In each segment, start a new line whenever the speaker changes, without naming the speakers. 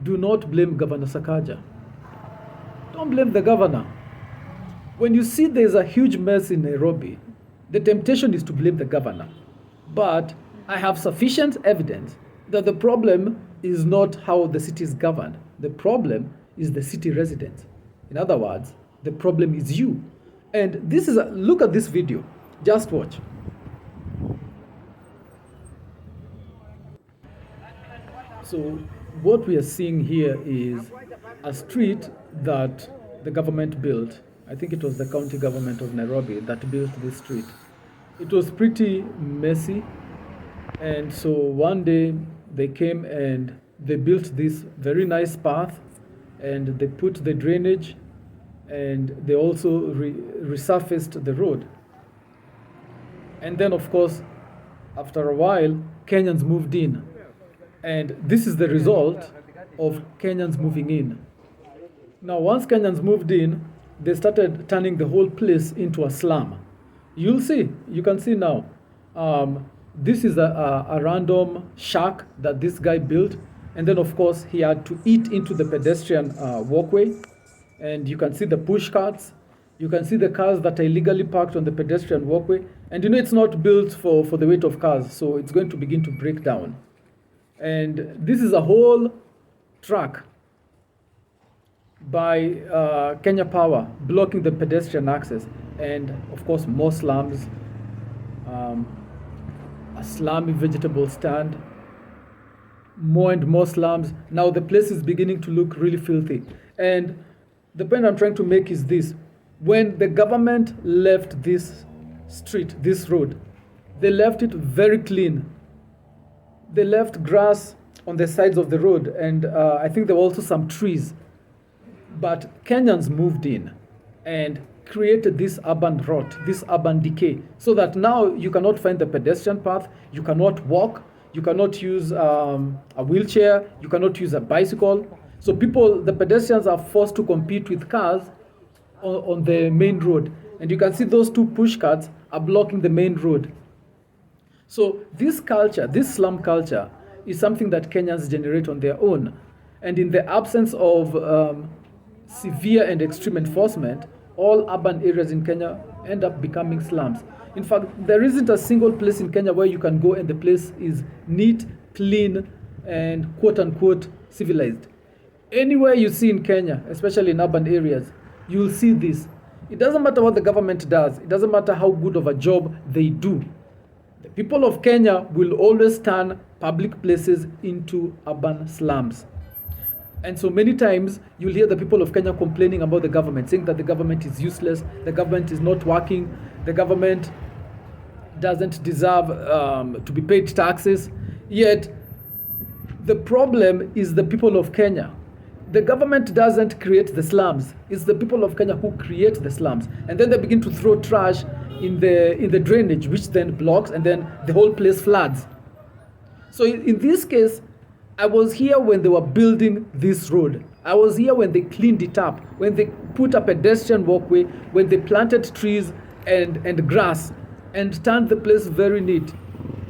do not blame Governor Sakaja. Don't blame the governor. When you see there's a huge mess in Nairobi, the temptation is to blame the governor. But I have sufficient evidence that the problem is not how the city is governed. The problem is the city residents. In other words, the problem is you. And this is look at this video. Just watch. So what we are seeing here is a street that the government built. I think it was the county government of Nairobi that built this street. It was pretty messy. And so one day they came and they built this very nice path, and they put the drainage, and they also resurfaced the road. And then, of course, after a while, Kenyans moved in. And this is the result of Kenyans moving in. Now, once Kenyans moved in, they started turning the whole place into a slum. You'll see, you can see now. This is a random shack that this guy built. And then, of course, he had to eat into the pedestrian walkway. And you can see the push carts. You can see the cars that are illegally parked on the pedestrian walkway. And you know it's not built for the weight of cars, so it's going to begin to break down. And this is a whole track by Kenya Power blocking the pedestrian access. And, of course, more slums, a slummy vegetable stand, more and more slums. Now the place is beginning to look really filthy. And the point I'm trying to make is this. When the government left this street, this road, they left it very clean. They left grass on the sides of the road, and I think there were also some trees. But Kenyans moved in and created this urban rot, this urban decay, so that now you cannot find the pedestrian path, you cannot walk, you cannot use a wheelchair, you cannot use a bicycle. So the pedestrians are forced to compete with cars on the main road. And you can see those two push carts are blocking the main road. So this culture, this slum culture, is something that Kenyans generate on their own. And in the absence of severe and extreme enforcement, all urban areas in Kenya end up becoming slums. In fact, there isn't a single place in Kenya where you can go and the place is neat, clean, and quote-unquote civilized. Anywhere you see in Kenya, especially in urban areas, you'll see this. It doesn't matter what the government does. It doesn't matter how good of a job they do. The people of Kenya will always turn public places into urban slums. And so many times you'll hear the people of Kenya complaining about the government, saying that the government is useless, the government is not working, the government doesn't deserve to be paid taxes. Yet the problem is the people of Kenya. The government doesn't create the slums. It's the people of Kenya who create the slums. And then they begin to throw trash in the drainage, which then blocks, and then the whole place floods. So in this case, I was here when they were building this road. I was here when they cleaned it up, when they put a pedestrian walkway, when they planted trees and grass and turned the place very neat.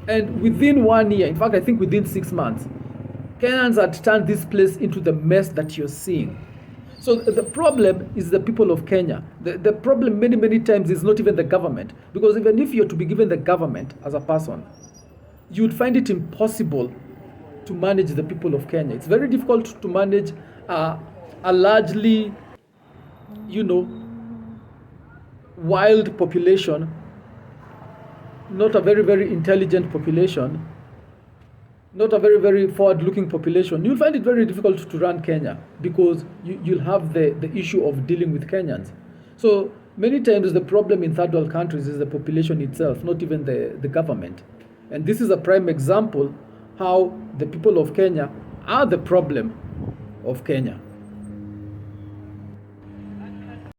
And within 1 year, in fact, I think within 6 months, Kenyans had turned this place into the mess that you're seeing. So the problem is the people of Kenya. The problem many times is not even the government. Because even if you're to be given the government as a person, you would find it impossible to manage the people of Kenya. It's very difficult to manage a largely, wild population, not a very intelligent population, not a very forward-looking population. You'll find it very difficult to run Kenya because you'll have the issue of dealing with Kenyans. So many times the problem in third world countries is the population itself, not even the government. And this is a prime example how the people of Kenya are the problem of Kenya.